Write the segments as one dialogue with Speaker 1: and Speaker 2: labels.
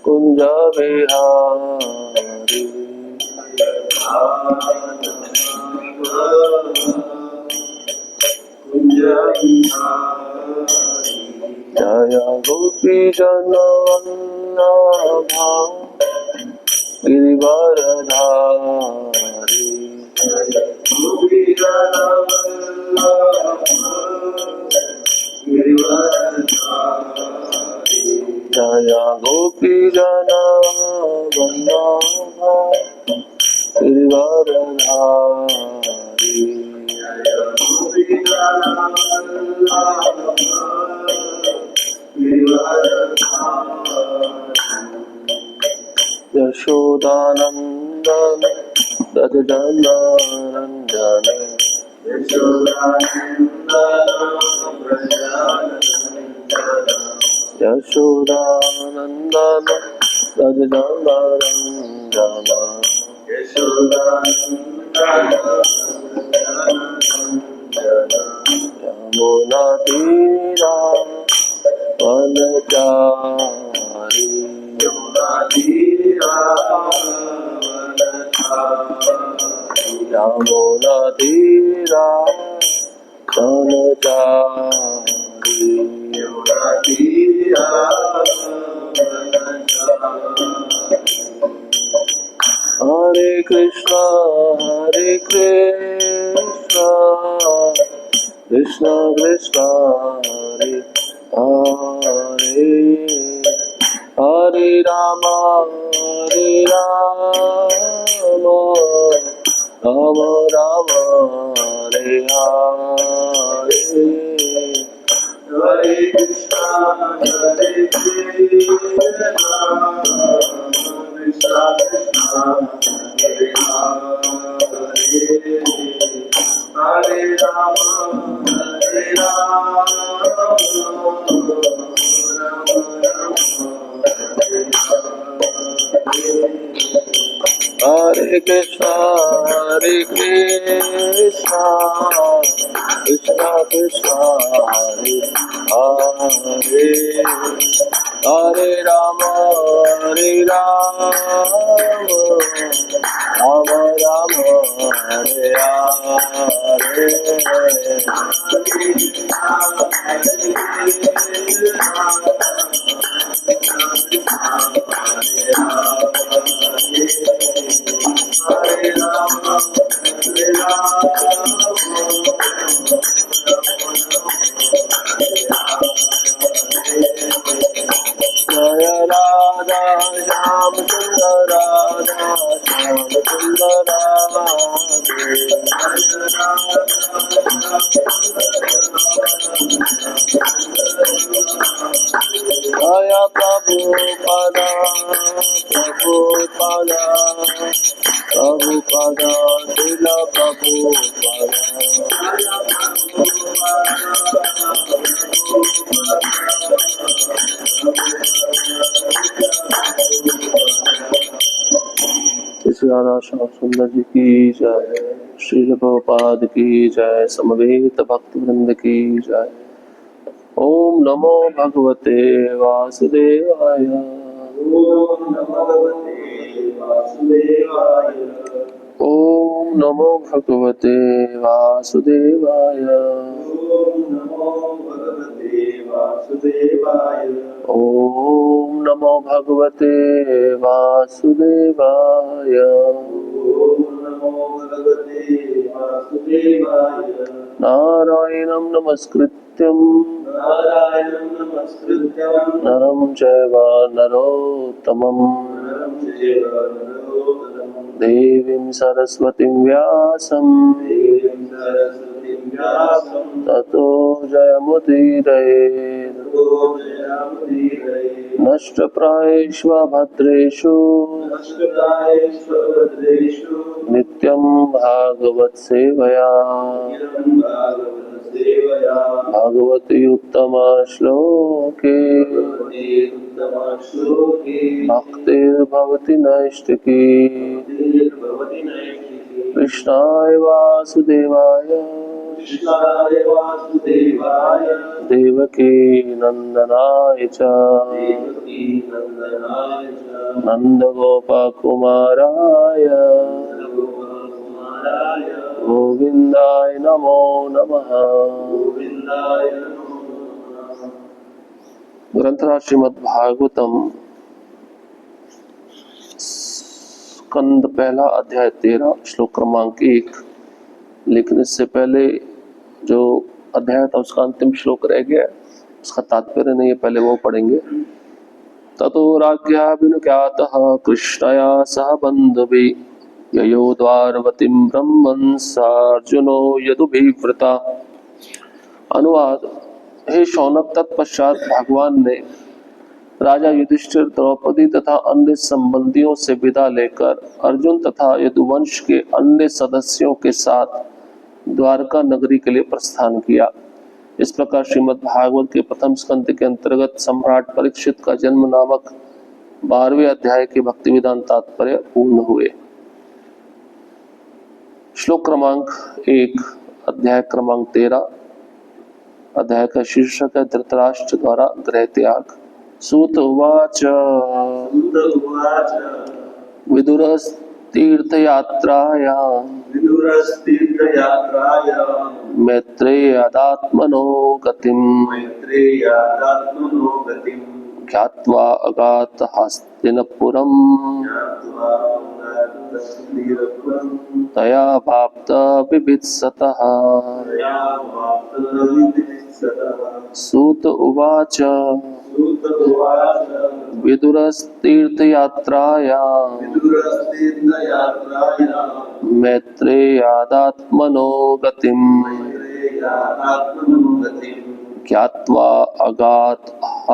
Speaker 1: कुंज बिहारी जय गोपी जन वल्लभा गिरिवरधारी जय गोपी जन वल्लभा गिरिवरधारी यशोदानंदन ब्रजनंदन यशोदानंदन यमुना तीरा वनचारी यमुना तीरा वनचारी हरे कृष्णा कृष्णा कृष्णा हरे हरे हरे राम राम राम हरे हरे हरे कृष्णा कृष्णा कृष्णा हरे हरे हरे राम हरे कृष्णा कृष्णा कृष्णा हरे हरे हरे राम राम राम हरे हरे जय राधा श्याम सुंदर राधा श्याम सुंदर जय प्रभुपदा प्रभुपदा प्रभुपदा शिल श्री राधा श्याम सुंदर जी की जय। श्री प्रभुपाद की जय। समवेत भक्त वृंद की जय। ओम नमो भगवते वासुदेवाय। ओम नमो भगवते वासुदेवाय। ओम नमो भगवते वासुदेवाय। नारायणं नमस्कृत्यं नरं चैव नरोत्तमं देवीं सरस्वतीं व्यासं ततो जयमुदीरयेत्। नष्टप्रायेषु भद्रेषु नित्यं भागवत सेवया भगवती उत्तमा श्लोके भक्तिर्भवति नैष्ठिकी। कृष्णाय वासुदेवाय
Speaker 2: कृष्णाय वासुदेवाय
Speaker 1: देवकी नंदनाय च
Speaker 2: देवकी नंदनाय च
Speaker 1: नंदगोपकुमाराय
Speaker 2: गोपकुमाराय
Speaker 1: गोविंदाय नमो नमः।
Speaker 2: गोविंदाय नमो नमः।
Speaker 1: ग्रंथराज श्रीमद् भागवतम स्कंद पहला अध्याय 13 श्लोक क्रमांक 1। लेकिन इससे पहले जो अध्याय था उसका अंतिम श्लोक रह गया, उसका तात्पर्य नहीं है, पहले वो पढ़ेंगे। ततो राज्ञाभिनुज्ञातः कृष्णया सह बन्धुभिः ययो द्वारवतीं ब्रह्मन् सार्जुनो यदुभिवृता। अनुवाद। हे शौनक, तत्पश्चात भगवान ने राजा युधिष्ठिर, द्रौपदी तथा अन्य संबंधियों से विदा लेकर अर्जुन तथा यदुवंश के अन्य सदस्यों के साथ द्वारका नगरी के लिए प्रस्थान किया। इस प्रकार श्रीमद् भागवत के प्रथम स्कंद के अंतर्गत सम्राट परीक्षित का जन्म नामक 12वें अध्याय के भक्ति विधान तात्पर्य पूर्ण हुए। श्लोक क्रमांक 1, अध्याय क्रमांक 13। अध्याय का शीर्षक है धृतराष्ट्र द्वारा गृह त्याग। सूत उवाच
Speaker 2: सूत उवाच
Speaker 1: विदुरस्तीर्थयात्रायां
Speaker 2: विदुरस्तीर्थयात्रायां
Speaker 1: मैत्रेयादात्मनो गतिम्
Speaker 2: मैत्रेयादात्मनो गतिम्
Speaker 1: ज्ञात्वा अगात हस्तिनपुरम्
Speaker 2: ज्ञात्वा हस्तिनपुरम्
Speaker 1: तया वाप्त बिभीत्सतः।
Speaker 2: तया वाप्तविभीत्सतः।
Speaker 1: सूत उवाच
Speaker 2: सूत उवाच
Speaker 1: विदुरस्तीर्थयात्रायां
Speaker 2: विदुरस्तीर्थयात्रायां
Speaker 1: मैत्रेयादात्मनो गतिम्
Speaker 2: मैत्रेयादात्मनो गतिम्
Speaker 1: ज्ञात्वा अगात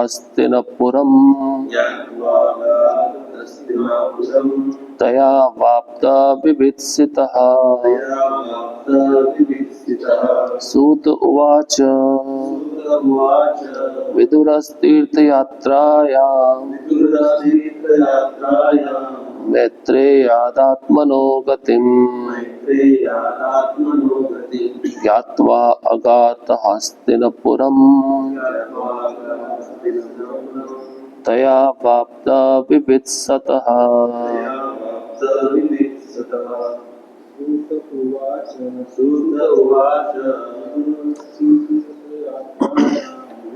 Speaker 1: हस्तिनपुरम्
Speaker 2: ज्ञात्वा हस्तिनपुरम्
Speaker 1: तया वाप्त बिभीत्सितः।
Speaker 2: तया वाप्तविभीत्सितः।
Speaker 1: सूत उवाच
Speaker 2: सूत उवाच
Speaker 1: विदुरस्तीर्थयात्रायां
Speaker 2: विदुरस्तीर्थयात्रायां
Speaker 1: मैत्रेयादात्मनो गतिम्
Speaker 2: मैत्रेयादात्मनो गतिम्
Speaker 1: ज्ञात्वा अगात हस्तिनपुरम्
Speaker 2: ज्ञात्वा हस्तिनपुरम्
Speaker 1: तया वाप्त बिभीत्सतः।
Speaker 2: तया वाप्तविभीत्सितः। सूत उवाच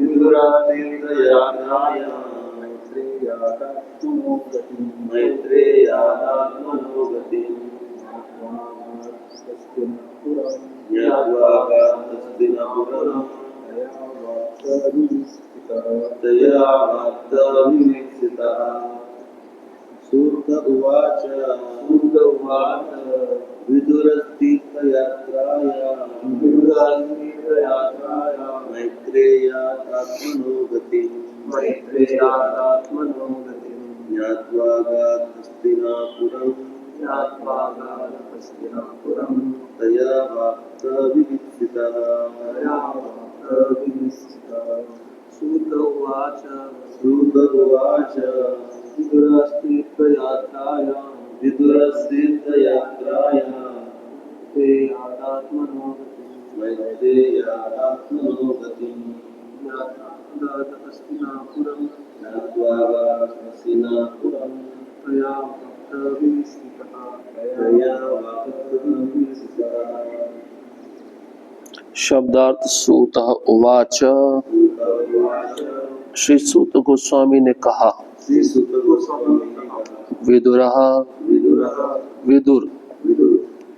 Speaker 2: विदुरस्तीर्थयात्रायां मैत्रेयादात्मनो गतिम् ज्ञात्वा हस्तिनपुरम् तया वाप्तविभीत्सितः। सूत उवाच विदुरस्तीर्थयात्रायां मैत्रेयादात्मनो गतिम् ज्ञात्वा हस्तिनपुरम् तया वाप्तविभीत्सितः। सूत उवाच विदुरस्तीर्थयात्रायां मैत्रेयादात्मनो गतिम् हस्तिनपुरम् ज्ञात्वा हस्तिनपुरम् तया वाप्तविभीत्सितः।
Speaker 1: शब्दार्थ। सूत उवाच। श्री सूत गोस्वामी ने कहा, विदुरः विदुर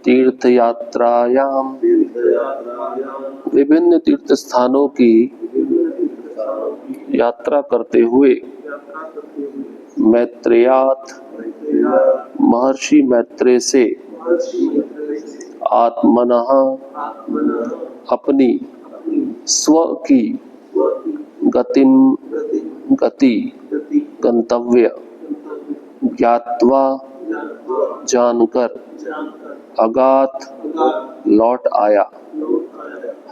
Speaker 1: तीर्थयात्रायां विभिन्न तीर्थ स्थानों की यात्रा करते हुए मैत्रेयात महर्षि मैत्रेय से आत्मनः अपनी स्व की गति गंतव्य ज्ञात्वा जानकर अगात लौट आया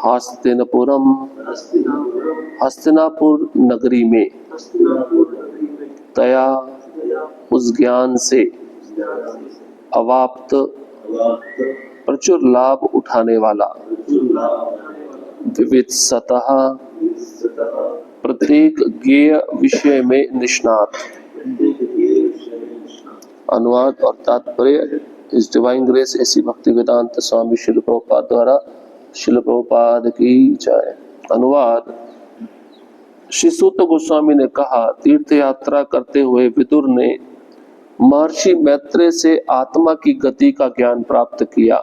Speaker 1: हस्तिनपुरम हस्तिनापुर नगरी में तया उस ज्ञान से अवाप्त प्रचुर लाभ उठाने वाला, विविध सतह प्रत्येक ज्ञेय विषय में निष्णात। अनुवाद और तात्पर्य। इस डिवाइन ग्रेस ऐसी भक्ति वेदांत स्वामी शिल प्रभुपाद द्वारा शिल प्रभुपाद की जय। अनुवाद। श्री सूत गोस्वामी ने कहा, तीर्थ यात्रा करते हुए विदुर ने महर्षि मैत्रेय से आत्मा की गति का ज्ञान प्राप्त किया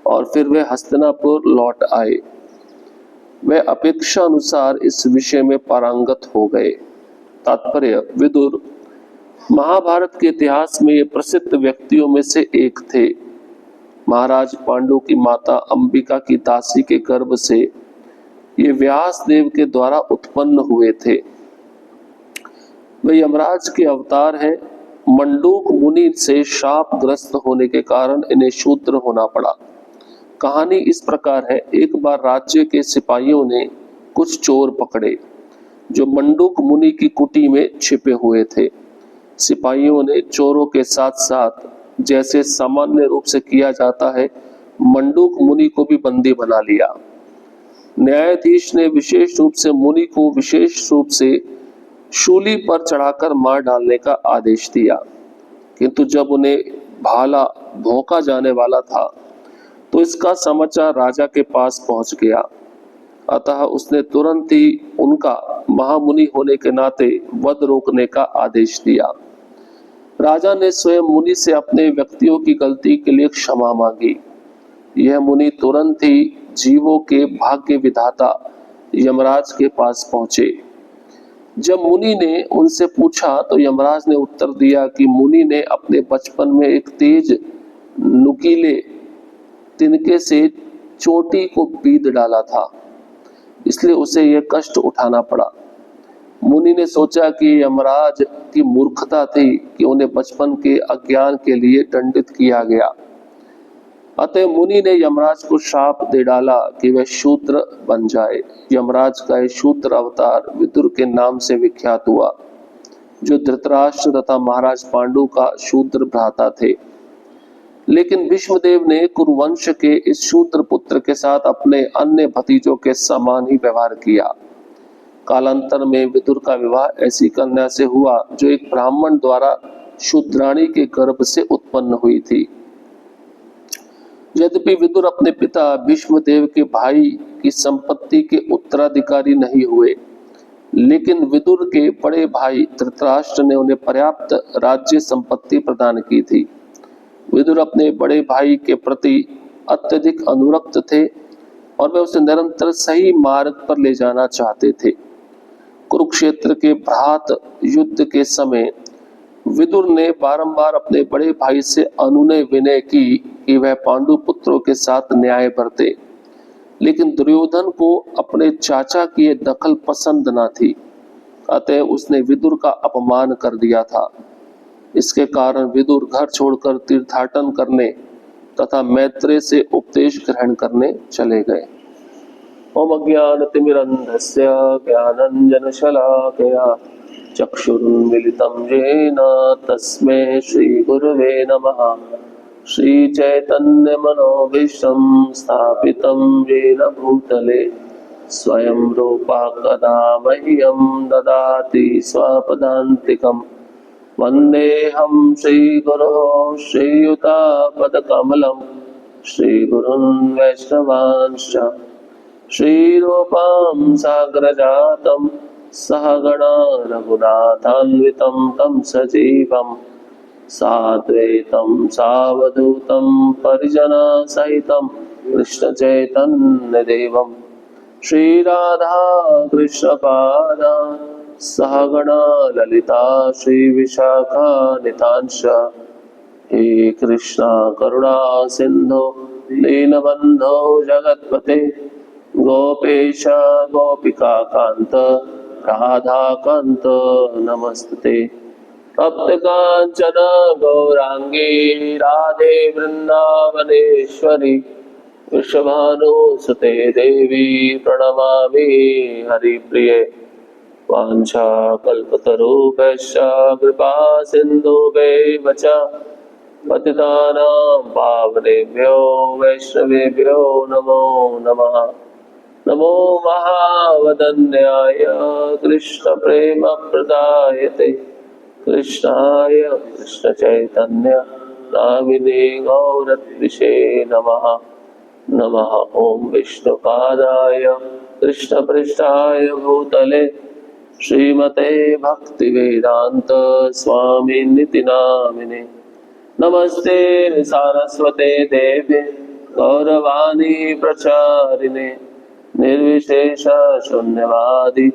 Speaker 1: और फिर वे हस्तिनापुर लौट आए। वे अपेक्षा अनुसार इस विषय में पारंगत हो गए। तात्पर्य। विदुर महाभारत के इतिहास में ये प्रसिद्ध व्यक्तियों में से एक थे। महाराज पांडु की माता अंबिका की दासी के गर्भ से ये व्यास देव के द्वारा उत्पन्न हुए थे। वे यमराज के अवतार हैं। मंडूक मुनि से शाप ग्रस्त होने के कारण इन्हें शूद्र होना पड़ा। कहानी इस प्रकार है। एक बार राज्य के सिपाहियों ने कुछ चोर पकड़े जो मंडूक मुनि की कुटी में छिपे हुए थे। सिपाहियों ने चोरों के साथ साथ, जैसे सामान्य रूप से किया जाता है, मंडूक मुनि को भी बंदी बना लिया। न्यायाधीश ने विशेष रूप से मुनि को विशेष रूप से शूली पर चढ़ाकर मार डालने का आदेश दिया, किंतु जब उन्हें भाला भोंका जाने वाला था तो इसका समाचार राजा के पास पहुंच गया। अतः उसने तुरंत ही उनका महामुनि होने के नाते वध रोकने का आदेश दिया। राजा ने स्वयं मुनि से अपने व्यक्तियों की गलती के लिए क्षमा मांगी। यह मुनि तुरंत ही जीवों के भाग्य विधाता यमराज के पास पहुंचे। जब मुनि ने उनसे पूछा तो यमराज ने उत्तर दिया कि मुनि ने अपने बचपन में एक तेज नुकीले तिनके से चोटी को बीध डाला था, इसलिए उसे यह कष्ट उठाना पड़ा। मुनि ने सोचा कि यमराज की मूर्खता थी कि उन्हें बचपन के अज्ञान के लिए दंडित किया गया। अतः मुनि ने यमराज को शाप दे डाला कि वह शूद्र बन जाए। यमराज का यह शूद्र अवतार विदुर के नाम से विख्यात हुआ, जो धृतराष्ट्र तथा महाराज पांडु का शूद्र भ्राता थे। लेकिन भीष्मदेव ने कुरुवंश के इस शूद्र पुत्र के साथ अपने अन्य भतीजों के समान ही व्यवहार किया। कालांतर में विदुर का विवाह ऐसी कन्या से हुआ जो एक ब्राह्मण द्वारा शूद्राणी के गर्भ से उत्पन्न हुई थी। यद्यपि विदुर अपने पिता भीष्मदेव के भाई की संपत्ति के उत्तराधिकारी नहीं हुए, लेकिन विदुर के बड़े भाई धृतराष्ट्र ने उन्हें पर्याप्त राज्य संपत्ति प्रदान की थी। विदुर अपने बड़े भाई के प्रति अत्यधिक अनुरक्त थे और वे उसे निरंतर सही मार्ग पर ले जाना चाहते थे। कुरुक्षेत्र के भ्रात युद्ध के समय विदुर ने बारंबार अपने बड़े भाई से अनुनय विनय की कि वह पांडु पुत्रों के साथ न्याय बरते, लेकिन दुर्योधन को अपने चाचा की ये दखल पसंद न थी। अतः उसने विदुर का अपमान कर दिया था। इसके कारण विदुर घर छोड़कर तीर्थाटन करने तथा मैत्रेय से उपदेश ग्रहण करने चले गए। ओम अज्ञानतिमिरन्धस्य ज्ञानाञ्जनशलाकया चक्षुरुन्मीलितं येन तस्मै श्रीगुरवे नमः। श्रीचैतन्यमनोभीष्टं स्थापितं येन भूतले स्वयं रूपा कदा मह्यं ददाति स्वपदान्तिकम्। वन्देऽहं श्रीगुरोः श्रीयुतापदकमलं श्रीगुरून् वैष्णवांश्च श्रीरूपां साग्रजातं सहगणा रघुनाथान्वितं तं सजीवं साद्वैतं सावधूतं परिजनसहितं कृष्णचैतन्यदेवं श्रीराधा कृष्णपादान् सहगणा ललिता श्रीविशाखान्वितांश्च। हे कृष्णा करुणा सिन्धो दीनबन्धो जगत्पते गोपेश गोपिकान्त राधाकान्त नमस्ते। तप्तकाञ्चन गौराङ्गी राधे वृन्दावनेश्वरी वृषभानुसुते देवी प्रणमामि हरिप्रिये। वाञ्छाकल्पतरुभ्यश्च कृपा सिन्धुभ्यैव च पतितानां पावनेभ्यो वैष्णवेभ्यो नमो नमः। नमो महावदन्याय कृष्ण प्रेम प्रदायते कृष्णाय कृष्ण चैतन्य नामिने गौरत्विषे नमः। नमः ओम विष्णुपादाय कृष्ण पृष्ठाय भूतले श्रीमते भक्ति वेदांत स्वामी निति नामिने। नमस्ते सारस्वते देवे गौरवाणी प्रचारिणे निर्विशेष शून्यवादी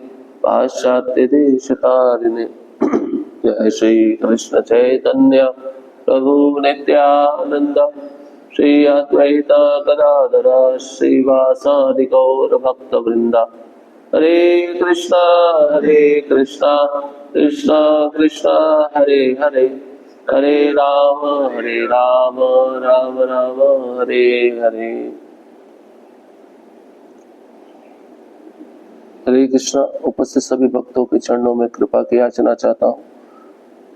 Speaker 1: पाश्चात्य देशतारिणे। जय श्री कृष्ण चैतन्य प्रभु नित्यानंद श्री अद्वैत गदाधर श्रीवासादि गौर भक्त वृंदा। हरे कृष्णा कृष्णा कृष्णा हरे हरे हरे राम राम राम हरे हरे। हरे कृष्णा। उपस्थित सभी भक्तों के चरणों में कृपा की याचना चाहता हूँ।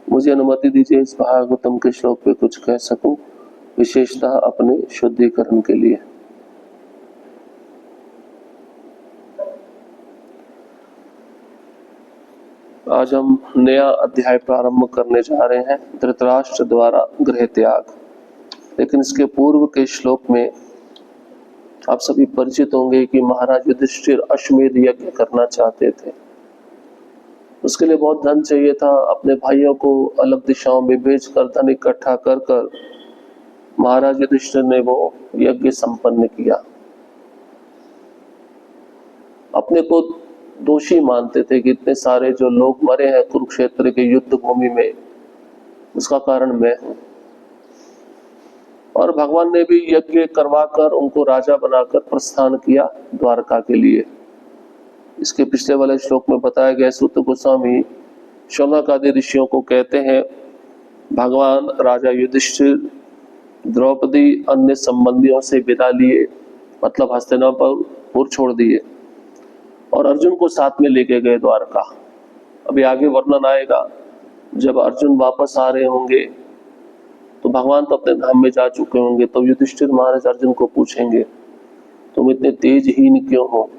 Speaker 1: मुझे अनुमति दीजिए इस भागवतम के श्लोक पे कुछ कह सकूं, विशेषतः अपने शुद्धिकरण के लिए। आज हम नया अध्याय प्रारंभ करने जा रहे हैं, धृतराष्ट्र द्वारा गृह त्याग। लेकिन इसके पूर्व के श्लोक में आप सभी परिचित होंगे कि महाराज युधिष्ठिर अश्वमेध यज्ञ करना चाहते थे। उसके लिए बहुत धन चाहिए था। अपने भाइयों को अलग दिशाओं में भेजकर धन इकट्ठा कर कर महाराज युधिष्ठिर ने वो यज्ञ संपन्न किया। अपने को दोषी मानते थे कि इतने सारे जो लोग मरे हैं कुरुक्षेत्र के युद्ध भूमि में, उसका कारण मैं हूं। और भगवान ने भी यज्ञ करवाकर उनको राजा बनाकर प्रस्थान किया द्वारका के लिए। इसके पिछले वाले श्लोक में बताया गया, सूत गोस्वामी शौनक आदि ऋषियों को कहते हैं, भगवान राजा युधिष्ठिर द्रौपदी अन्य संबंधियों से विदा लिए, मतलब हस्तिनापुर छोड़ दिए और अर्जुन को साथ में लेके गए द्वारका। अभी आगे वर्णन आएगा, जब अर्जुन वापस आ रहे होंगे तो भगवान तो अपने धाम में जा चुके होंगे, तो युधिष्ठिर महाराज अर्जुन को पूछेंगे, तुम इतने तेजहीन क्यों हो,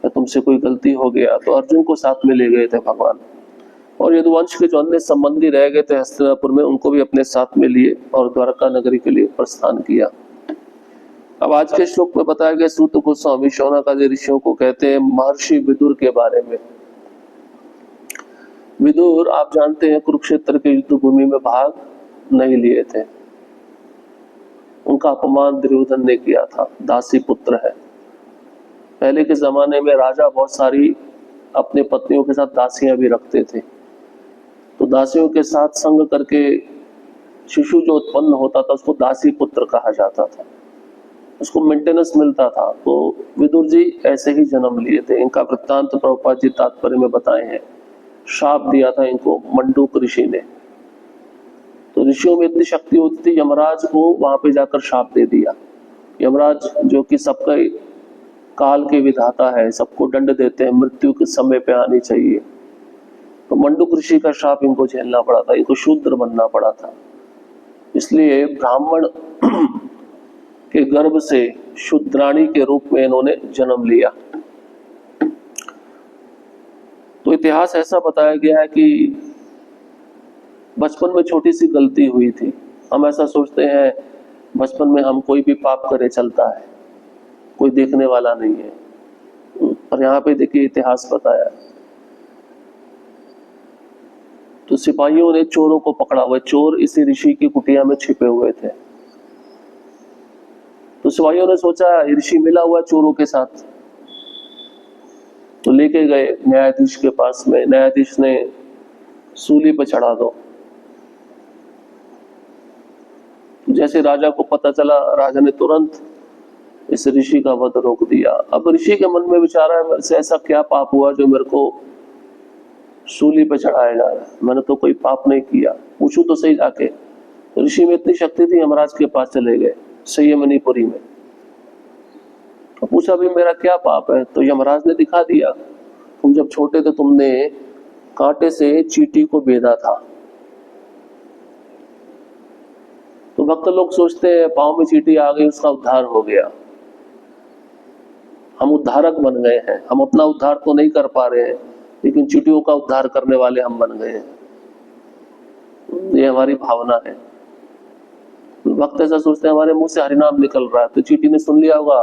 Speaker 1: या तुमसे कोई गलती हो गया? तो अर्जुन को साथ में ले गए थे भगवान। और यदुवंश के जो अन्य संबंधी रह गए थे हस्तिनापुर में, उनको भी अपने साथ में लिए और द्वारका नगरी के लिए प्रस्थान किया। अब आज के श्लोक में बताया गया, सूत गोस्वामी शौनक आदि ऋषियों को कहते हैं महर्षि विदुर के बारे में। विदुर आप जानते हैं कुरुक्षेत्र के युद्ध भूमि में भाग नहीं लिए थे। उनका अपमान दुर्योधन ने किया था। दासी पुत्र है। पहले के जमाने में राजा बहुत सारी अपने पत्नियों के साथ दासियां भी रखते थे। तो दासियों के साथ संग करके शिशु जो उत्पन्न होता था उसको दासी पुत्र कहा जाता था, उसको मेंटेनेंस मिलता था। तो विदुर जी ऐसे ही जन्म लिए थे। इनका वृत्तांत प्रभुपाद जी तात्पर्य में बताए हैं। शाप दिया था इनको मंडूक ऋषि ने। तो ऋषियों में इतनी शक्ति होती थी, यमराज को वहां पे जाकर शाप दे दिया। यमराज जो कि सबका काल के विधाता है, सबको दंड देते हैं, मृत्यु के समय पे आनी चाहिए। तो मंडूक ऋषि का शाप इनको झेलना पड़ा था, इनको शूद्र बनना पड़ा था। इसलिए ब्राह्मण के गर्भ से शूद्राणी के रूप में इन्होंने जन्म लिया। तो इतिहास ऐसा बताया गया है कि बचपन में छोटी सी गलती हुई थी। हम ऐसा सोचते हैं बचपन में हम कोई भी पाप करे चलता है, कोई देखने वाला नहीं है। और यहाँ पे देखिए इतिहास बताया है। तो सिपाहियों ने चोरों को पकड़ा हुआ। चोर इसी ऋषि की कुटिया में छिपे हुए थे। तो सिपाहियों ने सोचा ऋषि मिला हुआ चोरों के साथ, तो लेके गए न्यायाधीश के पास में। न्यायाधीश ने सूली पर चढ़ा दो। जैसे राजा को पता चला, राजा ने तुरंत इस ऋषि का वध रोक दिया। अब ऋषि के मन में विचार है, मेरे से ऐसा क्या पाप हुआ जो मेरे को सूली पे चढ़ाया जा रहा है? मैंने तो कोई पाप नहीं किया, पूछूं तो सही जाके। तो ऋषि में इतनी शक्ति थी, यमराज के पास चले गए संयमनीपुरी में। तो पूछा भी मेरा क्या पाप है? तो यमराज ने दिखा दिया, तुम जब छोटे थे तुमने कांटे से चींटी को बेधा था। भक्त लोग सोचते हैं पाँव में चींटी आ गई उसका उद्धार हो गया, हम उद्धारक बन गए हैं, हम अपना उद्धार तो नहीं कर पा रहे हैं लेकिन चींटियों का उद्धार करने वाले हम बन गए हैं। ये हमारी भावना है। भक्त ऐसा सोचते हैं हमारे मुंह से हरिनाम निकल रहा है तो चींटी ने सुन लिया होगा,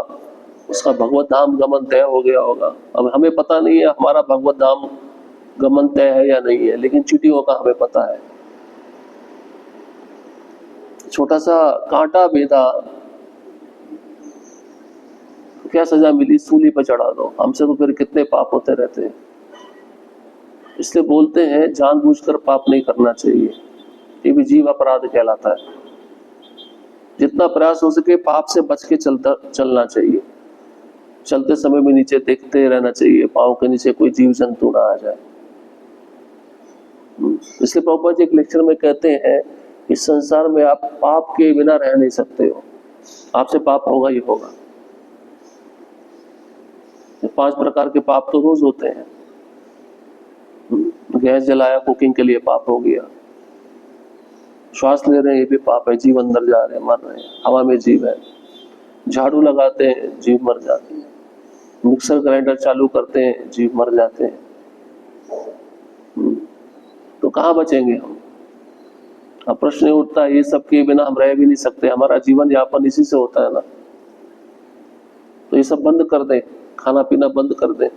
Speaker 1: उसका भगवत धाम गमन तय हो गया होगा। अब हमें पता नहीं है हमारा भगवत धाम गमन तय है या नहीं है, लेकिन चींटियों का हमें पता है। छोटा सा कांटा बेधा, क्या सजा मिली, सूली पर चढ़ा दो। हमसे तो फिर कितने पाप होते रहते हैं। इसलिए बोलते हैं जानबूझकर पाप नहीं करना चाहिए, ये भी जीव अपराध कहलाता है। जितना प्रयास हो सके पाप से बच के चलना चाहिए। चलते समय भी नीचे देखते रहना चाहिए, पाँव के नीचे कोई जीव जंतु ना आ जाए। इसलिए प्रभुपाद जी एक लेक्चर में कहते हैं इस संसार में आप पाप के बिना रह नहीं सकते हो, आपसे पाप होगा ही होगा। 5 प्रकार के पाप तो रोज होते हैं। गैस जलाया, कुकिंग के लिए पाप हो गया। श्वास ले रहे हैं, ये भी पाप है, जीव अंदर जा रहे हैं, मर रहे हैं। हवा में जीव है। झाड़ू लगाते हैं, जीव मर जाते हैं। मिक्सर ग्राइंडर चालू करते हैं, जीव मर जाते हैं। तो कहाँ बचेंगे हम? अब प्रश्न उठता है ये सब के बिना हम रह भी नहीं सकते, हमारा जीवन यापन इसी से होता है ना। तो ये सब बंद कर दें, खाना पीना बंद कर दें,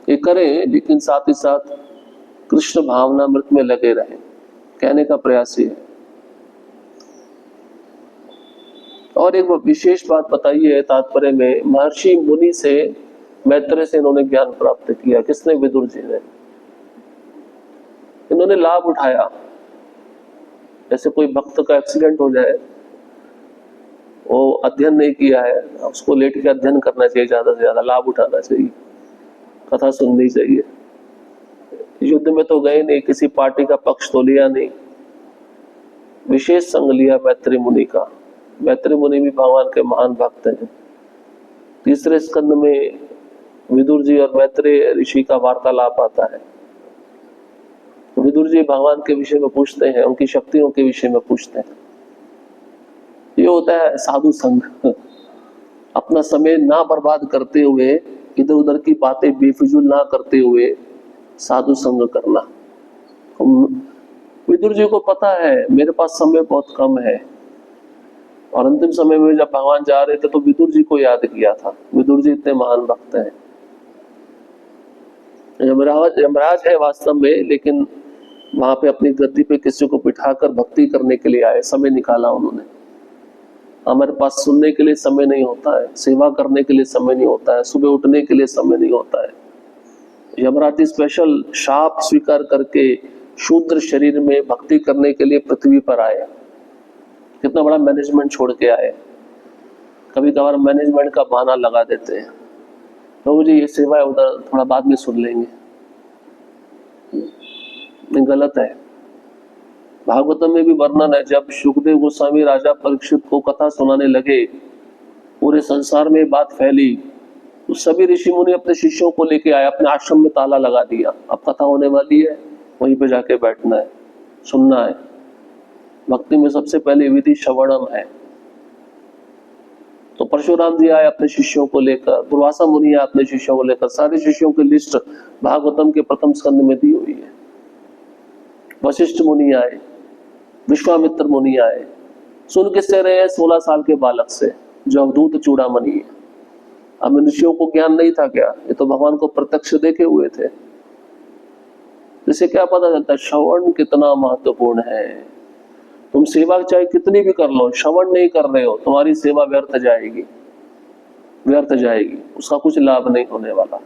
Speaker 1: ये करें, लेकिन साथ ही साथ कृष्ण भावनामृत में लगे रहें। कहने का प्रयास ही है। और एक विशेष बात बताई है तात्पर्य में, महर्षि मुनि से, मैत्रेय से इन्होंने ज्ञान प्राप्त किया। किसने? विदुर जी ने। इन्होंने लाभ उठाया। जैसे कोई भक्त का एक्सीडेंट हो जाए, वो अध्ययन नहीं किया है, उसको लेट के अध्ययन करना चाहिए, ज्यादा से ज्यादा लाभ उठाना चाहिए, कथा सुननी चाहिए। युद्ध में तो गए नहीं, किसी पार्टी का पक्ष तो लिया नहीं, विशेष संग लिया मैत्रेय मुनि का। मैत्रेय मुनि भी भगवान के महान भक्त हैं। 3रे स्कंद में विदुर जी और मैत्रेय ऋषि का वार्तालाप आता है। विदुर जी भगवान के विषय में पूछते हैं, उनकी शक्तियों के विषय में पूछते हैं। ये होता है साधु संग। अपना समय ना बर्बाद करते हुए, इधर उधर की बातें बेफिजूल ना करते हुए साधु संग करना। विदुर जी को पता है मेरे पास समय बहुत कम है, और अंतिम समय में जब भगवान जा रहे थे तो विदुर जी को याद किया था। विदुर जी इतने महान भक्त हैं। यमराज है वास्तव में, लेकिन वहां पे अपनी गद्दी पे किसी को बिठाकर भक्ति करने के लिए आए, समय निकाला उन्होंने। हमारे पास सुनने के लिए समय नहीं होता है, सेवा करने के लिए समय नहीं होता है, सुबह उठने के लिए समय नहीं होता है। यमराज जी स्पेशल शाप स्वीकार करके शूद्र शरीर में भक्ति करने के लिए पृथ्वी पर आए। कितना बड़ा मैनेजमेंट छोड़ के आए। कभी कभार मैनेजमेंट का बहाना लगा देते हैं, प्रभु जी ये सेवा है, उधर थोड़ा बाद में सुन लेंगे। गलत है। भागवतम में भी वर्णन है, जब सुखदेव गोस्वामी राजा परीक्षित को कथा सुनाने लगे, पूरे संसार में बात फैली, तो सभी ऋषि मुनि अपने शिष्यों को लेके आए, अपने आश्रम में ताला लगा दिया। अब कथा होने वाली है, वहीं पे जाके बैठना है, सुनना है। भक्ति में सबसे पहले विधि श्रवणम है। तो परशुराम जी आए अपने शिष्यों को लेकर, दुर्वासा मुनि आए अपने शिष्यों को लेकर। सारे शिष्यों की लिस्ट भागवतम के प्रथम स्कंद में दी हुई है। वशिष्ठ मुनि आए, विश्वामित्र मुनि आए। सुन किससे रहे हैं? 16 साल के बालक से, जो अवधूत चूड़ामणि है। अब ऋषियों को ज्ञान नहीं था क्या? ये तो भगवान को प्रत्यक्ष देखे हुए थे। इससे क्या पता चलता है श्रवण कितना महत्वपूर्ण है। तुम सेवा चाहे कितनी भी कर लो, श्रवण नहीं कर रहे हो, तुम्हारी सेवा व्यर्थ जाएगी, व्यर्थ जाएगी, उसका कुछ लाभ नहीं होने वाला।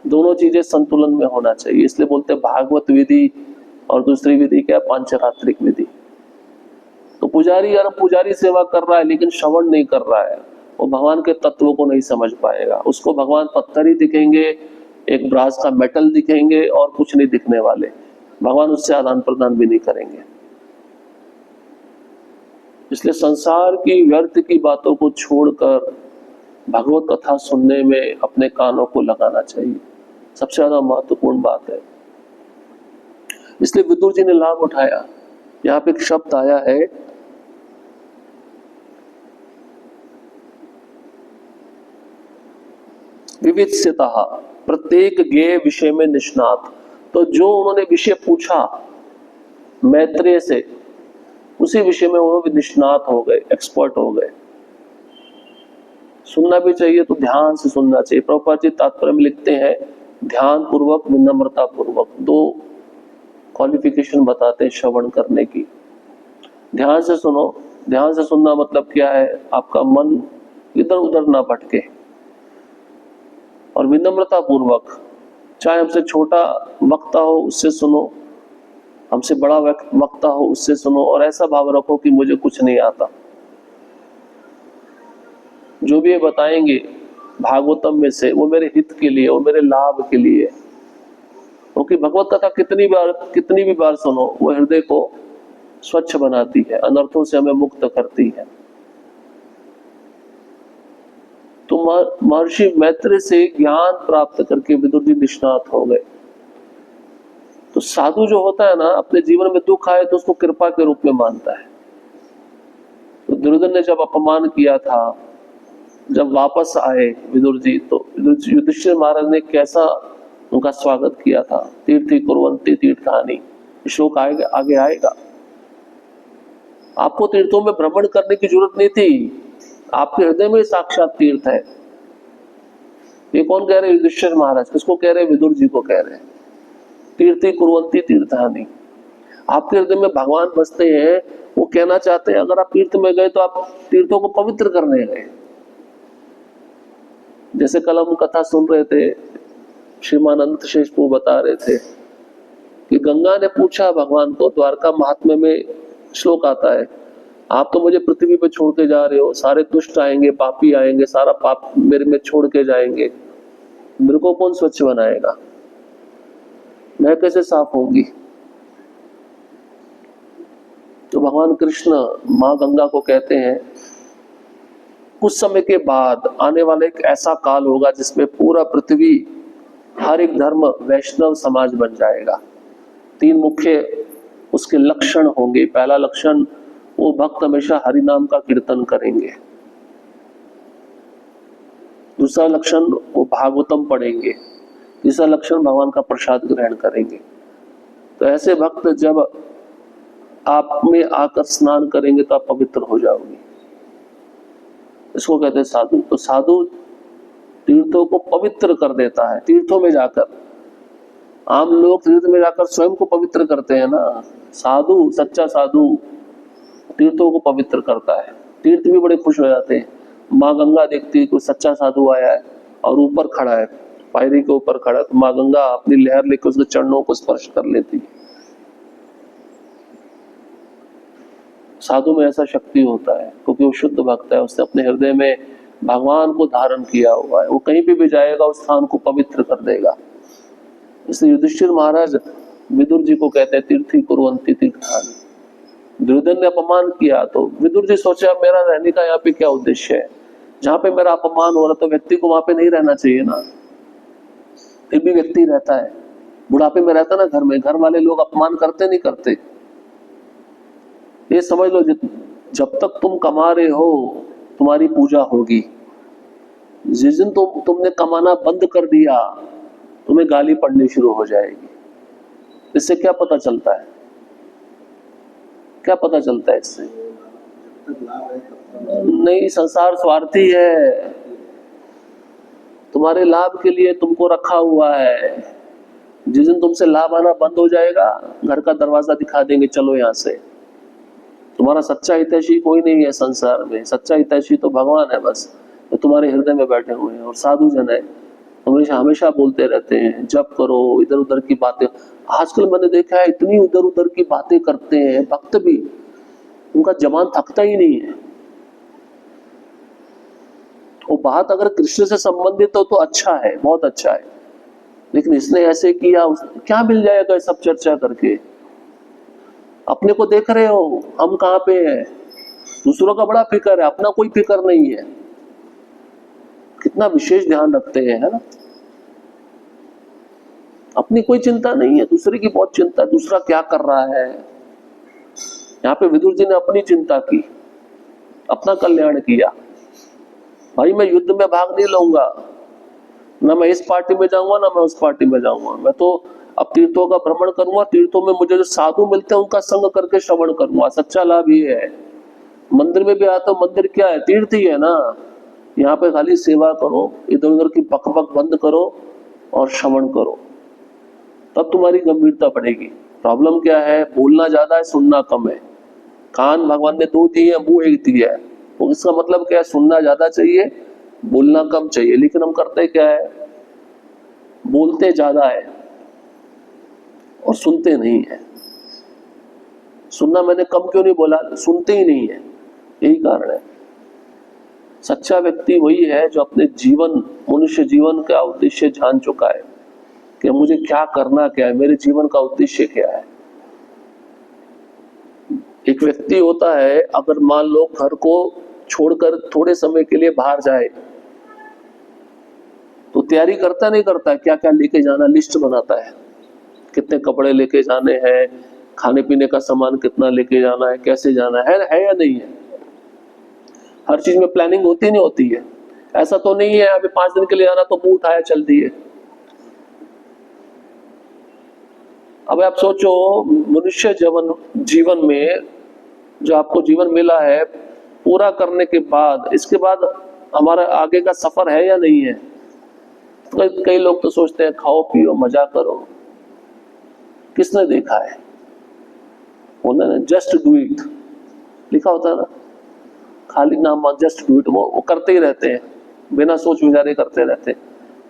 Speaker 1: दोनों चीजें संतुलन में होना चाहिए। इसलिए बोलते हैं भागवत विधि और दूसरी विधि क्या? पांचरात्रिक विधि। तो पुजारी यार पुजारी सेवा कर रहा है लेकिन श्रवण नहीं कर रहा है, वो भगवान के तत्वों को नहीं समझ पाएगा। उसको भगवान पत्थर ही दिखेंगे, एक ब्रास का मेटल दिखेंगे और कुछ नहीं दिखने वाले। भगवान उससे आदान प्रदान भी नहीं करेंगे। इसलिए संसार की व्यर्थ की बातों को छोड़कर भगवत कथा सुनने में अपने कानों को लगाना चाहिए, सबसे ज्यादा महत्वपूर्ण बात है। इसलिए विदुर जी ने लाभ उठाया। यहाँ पे एक शब्द आया है विवित्सितः, प्रत्येक ज्ञेय विषय में निष्णात। तो जो उन्होंने विषय पूछा मैत्रेय से, उसी विषय में वो भी निष्णात हो गए, एक्सपर्ट हो गए। सुनना भी चाहिए तो ध्यान से सुनना चाहिए। प्रभुपाद जी तात्पर्य में लिखते हैं, ध्यान पूर्वक, विनम्रता पूर्वक, 2 क्वालिफिकेशन बताते हैं श्रवण करने की। ध्यान से सुनो। ध्यान से सुनना मतलब क्या है? आपका मन इधर उधर ना भटके। और विनम्रता पूर्वक, चाहे हमसे छोटा वक्ता हो उससे सुनो, हमसे बड़ा वक्ता हो उससे सुनो, और ऐसा भाव रखो कि मुझे कुछ नहीं आता। जो भी ये बताएंगे भागवतम में से, वो मेरे हित के लिए, वो मेरे लाभ के लिए। क्योंकि भगवत कथा कितनी भी बार सुनो, वो हृदय को स्वच्छ बनाती है, अनर्थों से हमें मुक्त करती है। तो महर्षि मैत्रेय से ज्ञान प्राप्त करके विदुर जी निष्णात हो गए। तो साधु जो होता है ना, अपने जीवन में दुख आए तो उसको कृपा के रूप में मानता है। तो दुर्योधन ने जब अपमान किया था, जब वापस आए विदुर जी, तो युधिष्ठिर महाराज ने कैसा उनका स्वागत किया था। तीर्थी कुर्वन्ति तीर्थानि, श्लोक आगे आएगा। आपको तीर्थों में भ्रमण करने की जरूरत नहीं थी, आपके हृदय में साक्षात तीर्थ है। ये कौन कह रहे? युधिष्ठिर महाराज। किसको कह रहे? विदुर जी को कह रहे हैं। तीर्थी कुर्वन्ति तीर्थानि, आपके हृदय में भगवान बसते हैं। वो कहना चाहते हैं, अगर आप तीर्थ में गए तो आप तीर्थों को पवित्र करने गए। जैसे कल हम कथा सुन रहे थे, श्रीमान अनंत शेष प्रभु बता रहे थे कि गंगा ने पूछा भगवान को, द्वारका महात्म्य में श्लोक आता है, आप तो मुझे पृथ्वी पे छोड़ के जा रहे हो, सारे दुष्ट आएंगे, पापी आएंगे, सारा पाप मेरे में छोड़ के जाएंगे, मेरे को कौन स्वच्छ बनाएगा? मैं कैसे साफ होंगी? तो भगवान कृष्ण माँ गंगा को कहते हैं, कुछ समय के बाद आने वाला एक ऐसा काल होगा जिसमें पूरा पृथ्वी हर एक धर्म वैष्णव समाज बन जाएगा। 3 मुख्य उसके लक्षण होंगे। पहला लक्षण, वो भक्त हमेशा हरि नाम का कीर्तन करेंगे। दूसरा लक्षण, वो भागवतम पढ़ेंगे। तीसरा लक्षण, भगवान का प्रसाद ग्रहण करेंगे। तो ऐसे भक्त जब आप में आकर स्नान करेंगे तो आप पवित्र हो जाओगे। इसको कहते हैं साधु। तो साधु तीर्थों को पवित्र कर देता है। तीर्थों में जाकर, आम लोग तीर्थ में जाकर स्वयं को पवित्र करते हैं ना, साधु, सच्चा साधु तीर्थों को पवित्र करता है। तीर्थ भी बड़े खुश हो जाते हैं। माँ गंगा देखती है कोई सच्चा साधु आया है और ऊपर खड़ा है, पायरी के ऊपर खड़ा है, तो माँ गंगा अपनी लहर लेकर उसके चरणों को स्पर्श कर लेती है। साधु में ऐसा शक्ति होता है क्योंकि वो शुद्ध भक्त है, उसने अपने हृदय में भगवान को धारण किया हुआ है। वो कहीं भी जाएगा उस स्थान को पवित्र कर देगा। इसलिए युधिष्ठिर महाराज विदुर जी को कहते हैं, तीर्थी कुर्वन्ति तीर्थानि। दुर्योधन ने अपमान किया तो विदुर जी सोचा, मेरा रहने का यहाँ पे क्या उद्देश्य है? जहाँ पे मेरा अपमान हो रहा तो व्यक्ति को वहां पे नहीं रहना चाहिए ना। फिर भी व्यक्ति रहता है, बुढ़ापे में रहता ना घर में, घर वाले लोग अपमान करते नहीं करते? ये समझ लो, जब तक तुम कमा रहे हो तुम्हारी पूजा होगी। जिस दिन तुमने कमाना बंद कर दिया तुम्हें गाली पड़नी शुरू हो जाएगी। इससे क्या पता चलता है? क्या पता चलता है इससे? नहीं, संसार स्वार्थी है, तुम्हारे लाभ के लिए तुमको रखा हुआ है। जिस दिन तुमसे लाभ आना बंद हो जाएगा, घर का दरवाजा दिखा देंगे, चलो यहाँ से। तुम्हारा सच्चा हितैषी कोई नहीं है संसार में। सच्चा हितैषी तो भगवान है बस, तो तुम्हारे हृदय में बैठे हुए हैं। और साधु जन है, हमेशा बोलते रहते हैं, जप करो, इधर उधर की बातें। आजकल मैंने देखा है इतनी उधर उधर की बातें करते हैं भक्त भी, उनका जबान थकता ही नहीं है। वो बात अगर कृष्ण से संबंधित हो तो अच्छा है, बहुत अच्छा है, लेकिन इसने ऐसे किया, क्या मिल जाएगा सब चर्चा करके? अपने को देख रहे हो हम कहाँ पे हैं? दूसरों का बड़ा फिक्र है, अपना कोई फिक्र नहीं है। कितना विशेष ध्यान रखते हैं, है ना? अपनी कोई चिंता नहीं है, दूसरे की बहुत चिंता है, दूसरा क्या कर रहा है। यहाँ पे विदुर जी ने अपनी चिंता की, अपना कल्याण किया। भाई मैं युद्ध में भाग नहीं लूंगा, ना मैं इस पार्टी में जाऊंगा ना मैं उस पार्टी में जाऊंगा। मैं तो अब तीर्थों का भ्रमण करूंगा, तीर्थों में मुझे जो साधु मिलते हैं उनका संग करके श्रवण करूंगा। सच्चा लाभ ये है। मंदिर में भी आता हूं, मंदिर क्या है? तीर्थ ही है ना। यहाँ पे खाली सेवा करो, इधर उधर की बकबक बंद करो और श्रवण करो, तब तुम्हारी गंभीरता बढ़ेगी। प्रॉब्लम क्या है? बोलना ज्यादा है, सुनना कम है। कान भगवान ने 2 दिए हैं, मुंह 1 दिया है। तो इसका मतलब क्या है? सुनना ज्यादा चाहिए, बोलना कम चाहिए। लेकिन हम करते क्या है? बोलते ज्यादा है और सुनते नहीं है। सुनना मैंने कम क्यों नहीं बोला? सुनते ही नहीं है, यही कारण है। सच्चा व्यक्ति वही है जो अपने जीवन, मनुष्य जीवन का उद्देश्य जान चुका है कि मुझे क्या करना, क्या है मेरे जीवन का उद्देश्य, क्या है। एक व्यक्ति होता है, अगर मान लो घर को छोड़कर थोड़े समय के लिए बाहर जाए तो तैयारी करता नहीं करता है, क्या क्या लेके जाना, लिस्ट बनाता है, कितने कपड़े लेके जाने हैं, खाने पीने का सामान कितना लेके जाना है, कैसे जाना है या नहीं है। हर चीज में प्लानिंग होती नहीं होती है। ऐसा तो नहीं है अभी 5 दिन के लिए जाना तो मुंह उठाया चल दिए। अब आप सोचो, मनुष्य जीवन में जो आपको जीवन मिला है, पूरा करने के बाद इसके बाद हमारा आगे का सफर है या नहीं है। तो कई लोग तो सोचते हैं खाओ पियो मजा करो। किसने देखा है? बोला ना जस्ट डू इट, लिखा होता है ना, खाली नाम जस्ट डू इट, वो करते ही रहते हैं, बिना सोच विचारे करते रहते हैं।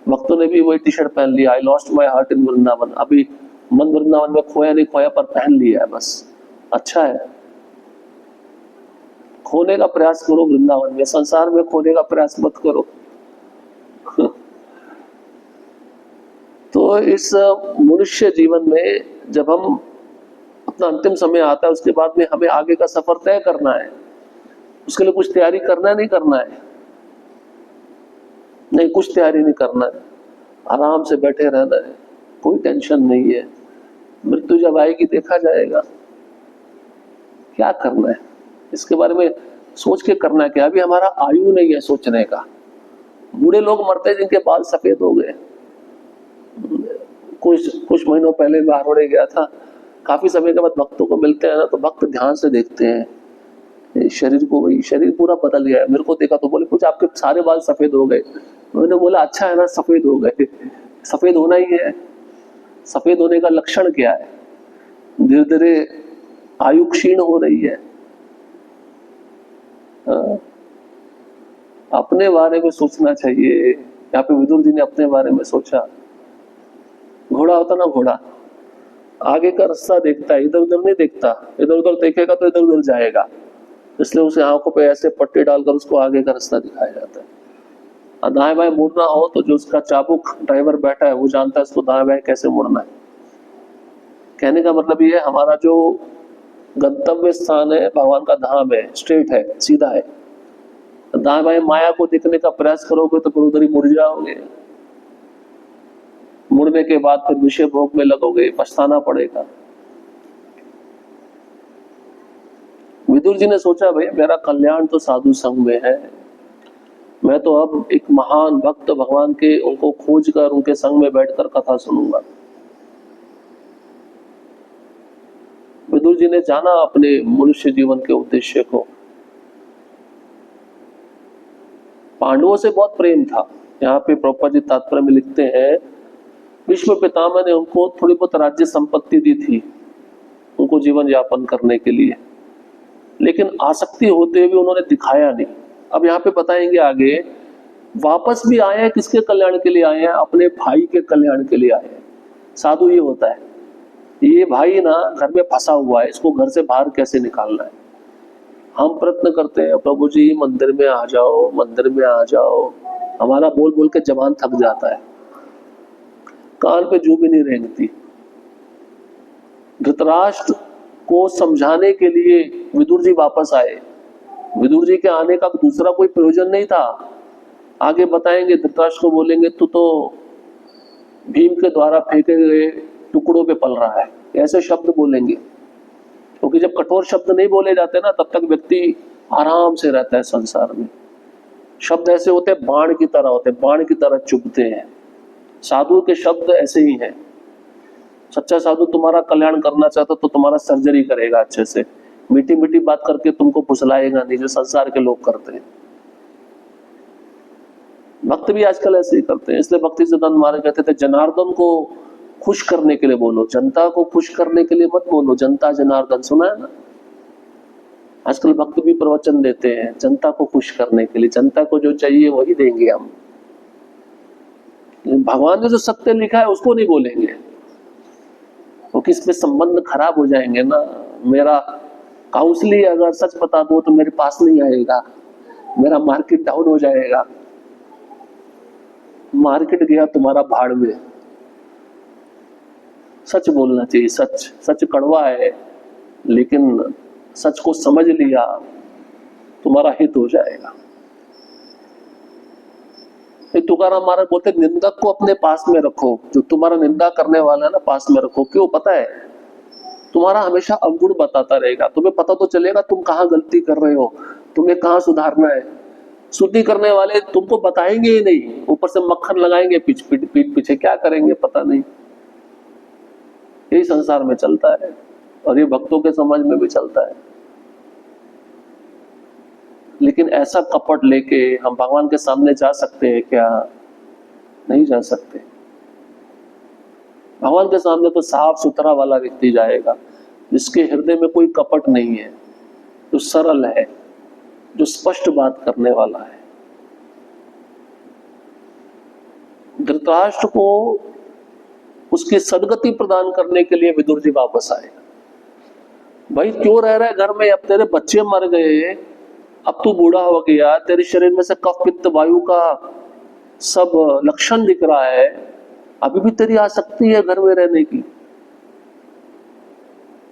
Speaker 1: भक्तों ने भी वही टी शर्ट पहन लिया, I lost my heart in Vrindavan. अभी मन वृंदावन में खोया नहीं खोया, पर पहन लिया है बस। अच्छा है, खोने का प्रयास करो वृंदावन में, संसार में खोने का प्रयास मत करो। तो इस मनुष्य जीवन में जब हम अपना अंतिम समय आता है, उसके बाद में हमें आगे का सफर तय करना है। उसके लिए कुछ तैयारी करना है, नहीं करना है? नहीं, कुछ तैयारी नहीं करना है, आराम से बैठे रहना है, कोई टेंशन नहीं है। मृत्यु जब आएगी देखा जाएगा क्या करना है, इसके बारे में सोच के करना है। क्या अभी हमारा आयु नहीं है सोचने का। बूढ़े लोग मरते हैं जिनके बाल सफेद हो गए। कुछ महीनों पहले बाहर गया था, काफी समय के बाद भक्तों को मिलते हैं ना, तो भक्त ध्यान से देखते हैं शरीर को, वही शरीर पूरा बदल गया है। मेरे को देखा तो बोले कुछ आपके सारे बाल सफेद हो गए। मैंने बोला अच्छा है ना, सफेद हो गए, सफेद होना ही है। सफेद होने का लक्षण क्या है? धीरे धीरे आयु क्षीण हो रही है। अपने बारे में सोचना चाहिए। यहाँ पे विदुर जी ने अपने बारे में सोचा। घोड़ा होता ना, घोड़ा आगे का रास्ता देखता है, इधर उधर नहीं देखता। इधर उधर देखेगा तो इधर उधर जाएगा, इसलिए उसे आंखों पे ऐसे पट्टी डालकर उसको आगे का रास्ता दिखाया जाता है। दाएं बाएं मुड़ना हो तो जो उसका चाबुक ड्राइवर बैठा है वो जानता है उसको दाएं बाएं कैसे मुड़ना है। कहने का मतलब ये है, हमारा जो गंतव्य स्थान है, भगवान का धाम है, स्ट्रेट है, सीधा है। दाएं बाएं माया को देखने का प्रयास करोगे तो फिर उधर ही मुड़ जाओगे। मुड़ने के बाद फिर विषय भोग में लगोगे, पछताना पड़ेगा। विदुर जी ने सोचा भाई मेरा कल्याण तो साधु संग में है, मैं तो अब एक महान भक्त भगवान के उनको खोज कर उनके संग में बैठकर कथा सुनूंगा। विदुर जी ने जाना अपने मनुष्य जीवन के उद्देश्य को। पांडवों से बहुत प्रेम था। यहाँ पे प्रभुपाद जी तात्पर्य में लिखते हैं, विश्व पितामह ने उनको थोड़ी बहुत राज्य संपत्ति दी थी उनको जीवन यापन करने के लिए, लेकिन आसक्ति होते हुए उन्होंने दिखाया नहीं। अब यहाँ पे बताएंगे आगे, वापस भी आए हैं किसके कल्याण के लिए आए हैं? अपने भाई के कल्याण के लिए आए हैं। साधु ये होता है, ये भाई ना घर में फंसा हुआ है, इसको घर से बाहर कैसे निकालना है। हम प्रयत्न करते हैं प्रभु जी मंदिर में आ जाओ, मंदिर में आ जाओ, हमारा बोल बोल के जबान थक जाता है, कान पे जू भी नहीं रेंगती। धृतराष्ट्र को समझाने के लिए विदुर जी वापस आए। विदुर जी के आने का दूसरा कोई प्रयोजन नहीं था। आगे बताएंगे, धृतराष्ट्र को बोलेंगे तू तो भीम के द्वारा फेंके गए टुकड़ों पे पल रहा है, ऐसे शब्द बोलेंगे। क्योंकि जब कठोर शब्द नहीं बोले जाते ना, तब तक व्यक्ति आराम से रहता है संसार में। शब्द ऐसे होते हैं बाण की तरह होते हैं, बाण की तरह चुभते हैं। साधु के शब्द ऐसे ही हैं। सच्चा साधु तुम्हारा कल्याण करना चाहता तो तुम्हारा सर्जरी करेगा अच्छे से, मीठी मीठी बात करके तुमको फुसलाएगा नहीं, जो संसार के लोग करते हैं। भक्त भी आजकल ऐसे ही करते हैं। इसलिए भक्ति सिद्धांत महाराज कहते थे जनार्दन को खुश करने के लिए बोलो, जनता को खुश करने के लिए मत बोलो। जनता जनार्दन सुना है ना? आजकल भक्त भी प्रवचन देते हैं जनता को खुश करने के लिए, जनता को जो चाहिए वही देंगे हम। भगवान ने जो सत्य लिखा है उसको नहीं बोलेंगे, क्योंकि इसमें संबंध खराब हो जाएंगे ना। मेरा काउंसली अगर सच बता दो तो मेरे पास नहीं आएगा, मेरा मार्केट डाउन हो जाएगा। मार्केट गया तुम्हारा भाड़ में। सच बोलना चाहिए। सच सच कड़वा है, लेकिन सच को समझ लिया तुम्हारा हित हो जाएगा। तुकाराम महाराज बोलते निंदक को अपने पास में रखो, जो तुम्हारा निंदा करने वाला है ना पास में रखो। क्यों? पता है तुम्हारा हमेशा अवगुण बताता रहेगा। तुम्हें पता तो चलेगा तुम कहाँ गलती कर रहे हो, तुम्हें कहाँ सुधारना है। स्तुति करने वाले तुमको बताएंगे ही नहीं, ऊपर से मक्खन लगाएंगे पीठ पीछे, क्या करेंगे पता नहीं। यही संसार में चलता है और ये भक्तों के समाज में भी चलता है। लेकिन ऐसा कपट लेके हम भगवान के सामने जा सकते हैं क्या? नहीं जा सकते। भगवान के सामने तो साफ सुथरा वाला व्यक्ति जाएगा, जिसके हृदय में कोई कपट नहीं है, जो सरल है, जो स्पष्ट बात करने वाला है। धृतराष्ट्र को उसकी सदगति प्रदान करने के लिए विदुर जी वापस आए। भाई क्यों रह रहा है घर में? अब तेरे बच्चे मर गए, अब तू बूढ़ा हो गया, तेरे शरीर में से कफ पित्त वायु का सब लक्षण दिख रहा है, अभी भी तेरी आसक्ति है घर में रहने की।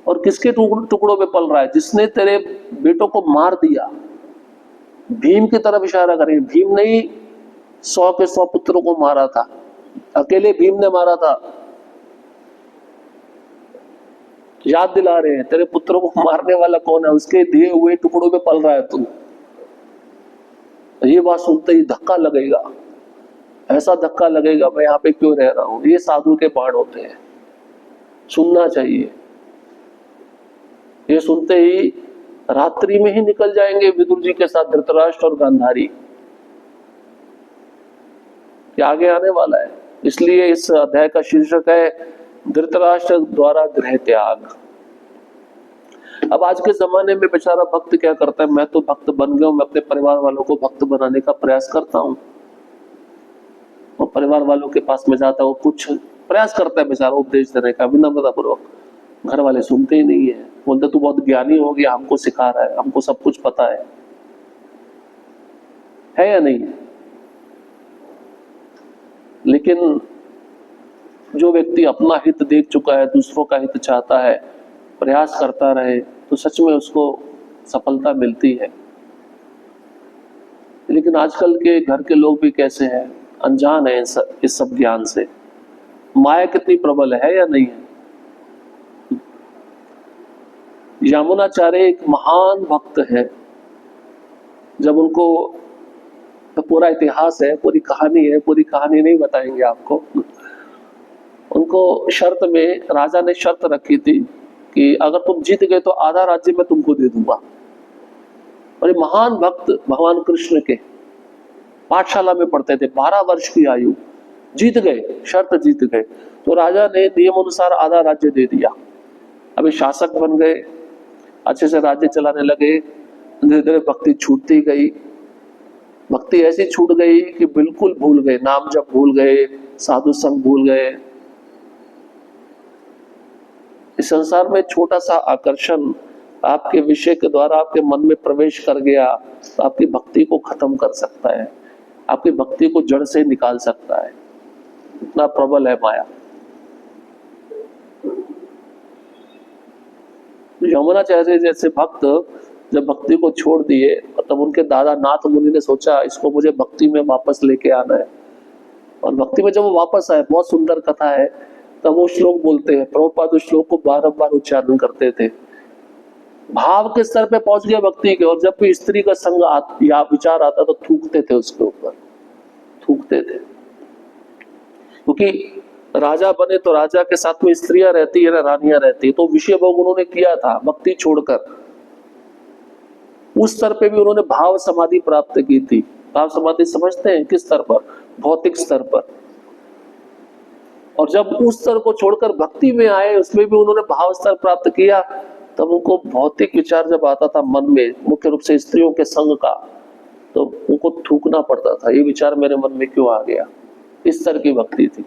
Speaker 1: और किसके टुकड़ों में पल रहा है? जिसने तेरे बेटों को मार दिया। भीम की तरफ इशारा करें। भीम नहीं 100 के 100 पुत्रों को मारा था, अकेले भीम ने मारा था। याद दिला रहे हैं तेरे पुत्रों को मारने वाला कौन है, उसके दिए हुए टुकड़ों में पल रहा है तू। ये बात सुनते ही धक्का लगेगा, ऐसा धक्का लगेगा मैं यहाँ पे क्यों रह रहा हूं। ये साधु के बाण होते हैं, सुनना चाहिए। ये सुनते ही रात्रि में ही निकल जाएंगे विदुर जी के साथ धृतराष्ट्र और गांधारी। ये आगे आने वाला है। इसलिए इस अध्याय का शीर्षक है धृतराष्ट्र द्वारा गृह त्याग। अब आज के जमाने में बेचारा भक्त क्या करता है? मैं तो भक्त बन गया हूं, मैं अपने परिवार वालों को भक्त बनाने का प्रयास करता हूं। और परिवार वालों के पास में जाता है, वो कुछ प्रयास करता है बेचारा उपदेश देने का विनम्रता पूर्वक। घर वाले सुनते ही नहीं है, बोलते तू बहुत ज्ञानी हो गया, हमको सिखा रहा है, हमको सब कुछ पता है या नहीं? लेकिन जो व्यक्ति अपना हित देख चुका है, दूसरों का हित चाहता है, प्रयास करता रहे, तो सच में उसको सफलता मिलती है। लेकिन आजकल के घर के लोग भी कैसे हैं? अनजान है इस सब ज्ञान से। माया कितनी प्रबल है या नहीं है? यमुनाचार्य एक महान भक्त है। जब उनको तो पूरा इतिहास है, पूरी कहानी है, पूरी कहानी नहीं बताएंगे आपको। उनको शर्त में राजा ने शर्त रखी थी कि अगर तुम जीत गए तो आधा राज्य मैं तुमको दे दूंगा। और ये महान भक्त भगवान कृष्ण के पाठशाला में पढ़ते थे, 12 वर्ष की आयु, जीत गए, शर्त जीत गए, तो राजा ने नियम अनुसार आधा राज्य दे दिया। अभी शासक बन गए, अच्छे से राज्य चलाने लगे। धीरे धीरे भक्ति छूटती गई। भक्ति ऐसी छूट गई कि बिल्कुल भूल गए, नाम जप भूल गए, साधु संग भूल गए। इस संसार में छोटा सा आकर्षण आपके विषय के द्वारा आपके मन में प्रवेश कर गया तो आपकी भक्ति को खत्म कर सकता है, आपकी भक्ति को जड़ से निकाल सकता है। इतना प्रबल है माया। यमुनाचार्य जैसे भक्त जब भक्ति को छोड़ दिए, तब उनके दादा नाथ मुनि ने सोचा इसको मुझे भक्ति में वापस लेके आना है। और भक्ति में जब वो वापस आए, बहुत सुंदर कथा है, तब वो श्लोक बोलते हैं। प्रभुपाद उस श्लोक को बार-बार उच्चारण करते थे। भाव के स्तर पे पहुंच गए भक्ति के। और जब भी स्त्री का संग या विचार आता तो थूकते थे उसके ऊपर, थूकते थे। क्योंकि राजा बने तो राजा के साथ में स्त्रियां रहती है ना, रानियां रहती है, तो विषय भोग उन्होंने किया था भक्ति छोड़कर। उस स्तर पे भी उन्होंने भाव समाधि प्राप्त की थी। भाव समाधि समझते हैं किस स्तर पर? भौतिक स्तर पर। और जब उस स्तर को छोड़कर भक्ति में आए, उसमें भी उन्होंने भाव स्तर प्राप्त किया, तब उनको भौतिक विचार जब आता था मन में, मुख्य रूप से स्त्रियों के संग का, तो उनको थूकना पड़ता था, ये विचार मेरे मन में क्यों आ गया। इस स्तर की भक्ति थी।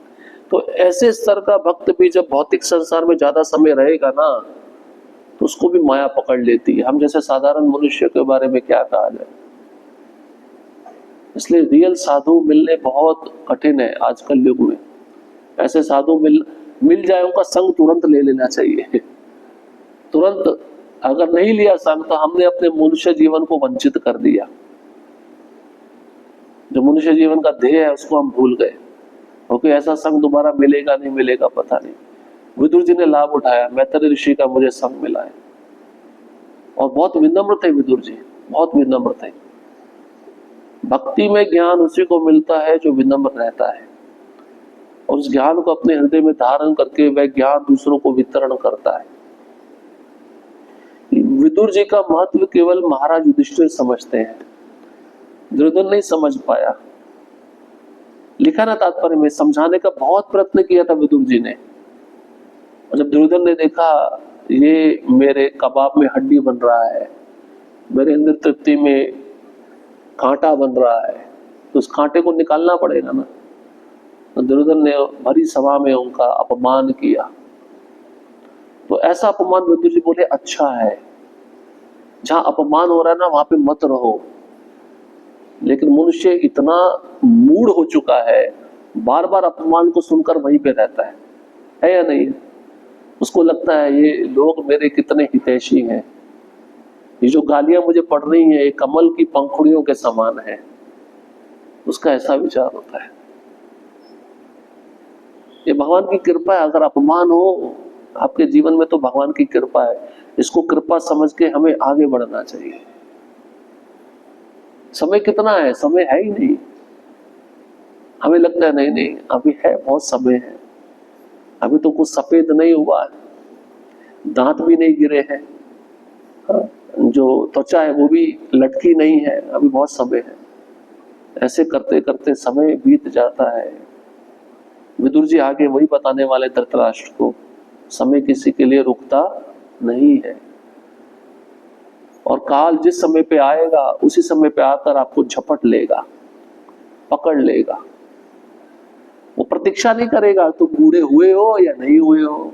Speaker 1: तो ऐसे स्तर का भक्त भी जब भौतिक संसार में ज्यादा समय रहेगा ना, तो उसको भी माया पकड़ लेती है। हम जैसे साधारण मनुष्य के बारे में क्या कहा जाए। इसलिए रियल साधु मिलने बहुत कठिन है आजकल युग में। ऐसे साधु मिल जाए, उनका संग तुरंत ले लेना चाहिए। तुरंत अगर नहीं लिया संग, तो हमने अपने मनुष्य जीवन को वंचित कर दिया। जो मनुष्य जीवन का ध्येय है उसको हम भूल गए, क्योंकि ऐसा संग दोबारा मिलेगा नहीं मिलेगा पता नहीं। विदुर जी ने लाभ उठाया, मैत्रेय ऋषि का मुझे संग मिला है, और बहुत विनम्र थे विदुर जी, बहुत विनम्र थे। भक्ति में ज्ञान उसी को मिलता है जो विनम्र रहता है, और उस ज्ञान को अपने हृदय में धारण करके वह ज्ञान दूसरों को वितरण करता है। विदुर जी का महत्व केवल महाराज युधिष्ठिर समझते हैं, दुर्योधन नहीं समझ पाया। लिखा ना तात्पर्य में, समझाने का बहुत प्रयत्न किया था विदुर जी ने। और जब दुर्योधन ने देखा ये मेरे कबाब में हड्डी बन रहा है, मेरे अंदर तृप्ति में कांटा बन रहा है, तो उस कांटे को निकालना पड़ेगा ना। तो दुर्योधन ने भरी सभा में उनका अपमान किया। तो ऐसा अपमान विदुर जी बोले अच्छा है, जहां अपमान हो रहा है ना वहां पे मत रहो। लेकिन मनुष्य इतना मूढ़ हो चुका है, बार बार अपमान को सुनकर वहीं पे रहता है या नहीं? उसको लगता है ये लोग मेरे कितने हितैषी हैं, ये जो गालियां मुझे पड़ रही हैं ये कमल की पंखुड़ियों के समान है। उसका ऐसा विचार होता है। ये भगवान की कृपा है। अगर अपमान हो आपके जीवन में तो भगवान की कृपा है। इसको कृपा समझ के हमें आगे बढ़ना चाहिए। समय कितना है? समय है ही नहीं। हमें लगता है नहीं नहीं अभी है, बहुत समय है, अभी तो कुछ सफेद नहीं हुआ है, दांत भी नहीं गिरे हैं, जो त्वचा है वो भी लटकी नहीं है, अभी बहुत समय है। ऐसे करते करते समय बीत जाता है। विदुर जी आगे वही बताने वाले धृतराष्ट्र को, समय किसी के लिए रुकता नहीं है, और काल जिस समय पे आएगा उसी समय पे आकर आपको झपट लेगा, पकड़ लेगा। वो प्रतीक्षा नहीं करेगा तुम बूढ़े हुए हो या नहीं हुए हो,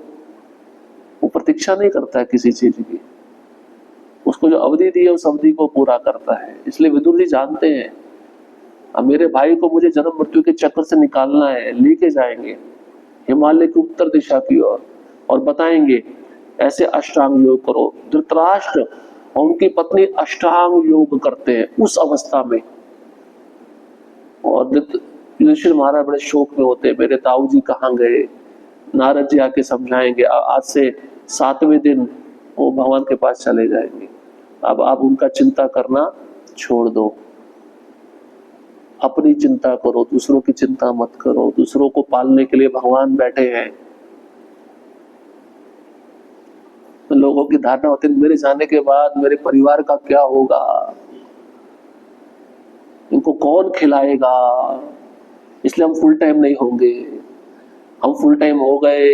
Speaker 1: वो प्रतीक्षा नहीं करता है किसी चीज की। उसको जो अवधि दी है उस अवधि को पूरा करता है। इसलिए विदुर जी जानते हैं अब मेरे भाई को मुझे जन्म मृत्यु के चक्कर से निकालना है, लेके जाएंगे हिमालय की उत्तर दिशा की ओर, और बताएंगे ऐसे अष्टांग योग करो। धृतराष्ट्र और उनकी पत्नी अष्टांग योग करते हैं उस अवस्था में, और युधिष्ठिर महाराज बड़े शोक में होते हैं, मेरे ताऊ जी कहाँ गए। नारद जी आके समझाएंगे, आज से 7वें दिन वो भगवान के पास चले जाएंगे, अब आप उनका चिंता करना छोड़ दो, अपनी चिंता करो, दूसरों की चिंता मत करो। दूसरों को पालने के लिए भगवान बैठे हैं। तो लोगों की धारणा होती है मेरे जाने के बाद मेरे परिवार का क्या होगा, इनको कौन खिलाएगा, इसलिए हम फुल टाइम नहीं होंगे, हम फुल टाइम हो गए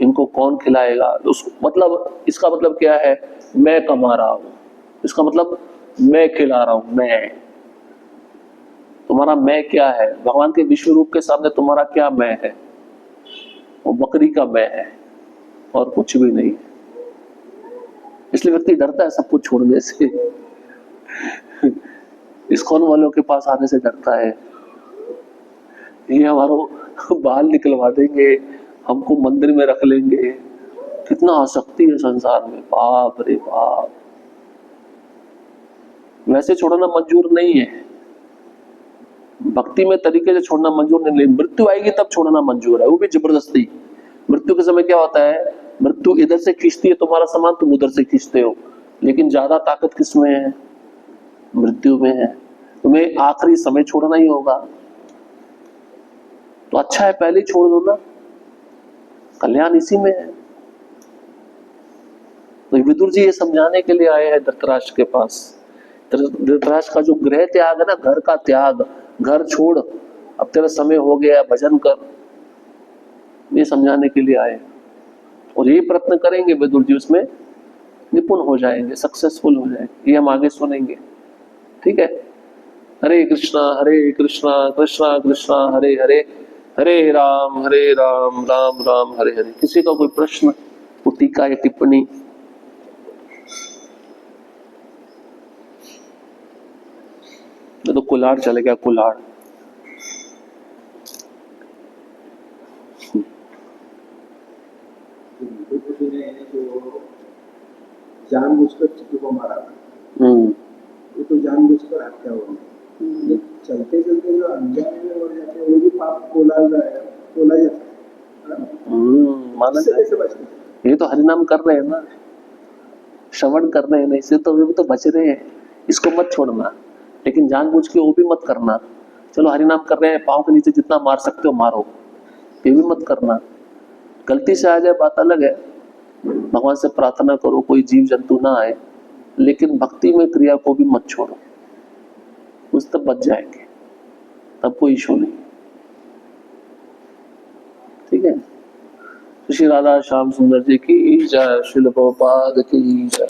Speaker 1: इनको कौन खिलाएगा। मतलब इसका मतलब क्या है? मैं कमा रहा हूं, इसका मतलब मैं खिला रहा हूं। मैं, तुम्हारा मैं क्या है? भगवान के विश्व रूप के सामने तुम्हारा क्या मैं है? वो बकरी का मैं है और कुछ भी नहीं। इसलिए व्यक्ति डरता है सब कुछ छोड़ने से। इस्कॉन वालों के पास आने से डरता है, ये हमारा बाल निकलवा देंगे, हमको मंदिर में रख लेंगे। कितना आसक्ति है संसार में, बाप रे बाप। वैसे छोड़ना मंजूर नहीं है, भक्ति में तरीके से छोड़ना मंजूर नहीं। मृत्यु आएगी तब छोड़ना मंजूर है, वो भी जबरदस्ती। मृत्यु के समय क्या होता है? मृत्यु इधर से खींचती है तुम्हारा सामान, तुम उधर से खींचते हो, लेकिन ज्यादा ताकत किस में है? मृत्यु में है। तुम्हें आखिरी समय छोड़ना ही होगा। तो अच्छा है पहले ही छोड़ दो ना, कल्याण इसी में है। तो विदुर जी ये समझाने के लिए आए हैं धृतराष्ट्र के पास। धृतराष्ट्र का जो गृह त्याग है ना, घर का त्याग, घर छोड़, अब तेरा समय हो गया, भजन कर, ये समझाने के लिए आए। और ये प्रयत्न करेंगे विदुर जी, उसमें निपुण हो जाएंगे, सक्सेसफुल हो जाएंगे, ये हम आगे सुनेंगे। ठीक है। हरे कृष्णा कृष्णा कृष्णा हरे हरे, हरे राम राम राम हरे हरे। किसी का कोई प्रश्न, कोई टीका या टिप्पणी? तो कुल्हाड़ चले गया, कुल्हाड़।
Speaker 2: ने जो जानबूझकर चित्तू को मारा था, ये तो जानबूझकर हत्या हो गई। ये चलते चलते जो अनजाने में मर जाते हैं वो भी पाप बोला जाता है।
Speaker 1: माना
Speaker 2: इससे
Speaker 1: जाए।
Speaker 2: कैसे बचते?
Speaker 1: ये तो हरिनाम कर रहे हैं ना, श्रवण कर रहे हैं ना, इससे तो वे भी तो बच रहे हैं। इसको मत छोड़ना, लेकिन जानबूझ के वो भी मत करना। चलो हरिनाम कर रहे हैं, पाँव के नीचे जितना मार सकते हो मारो, ये भी मत करना। गलती से आ जाए बात अलग है, भगवान से प्रार्थना करो कोई जीव जंतु ना आए, लेकिन भक्ति में क्रिया को भी मत छोड़ो, उस तब बच जाएंगे, तब कोई इशू नहीं। ठीक है। श्री राधा श्याम सुंदर जी की जय, श्रील प्रभुपाद की जय।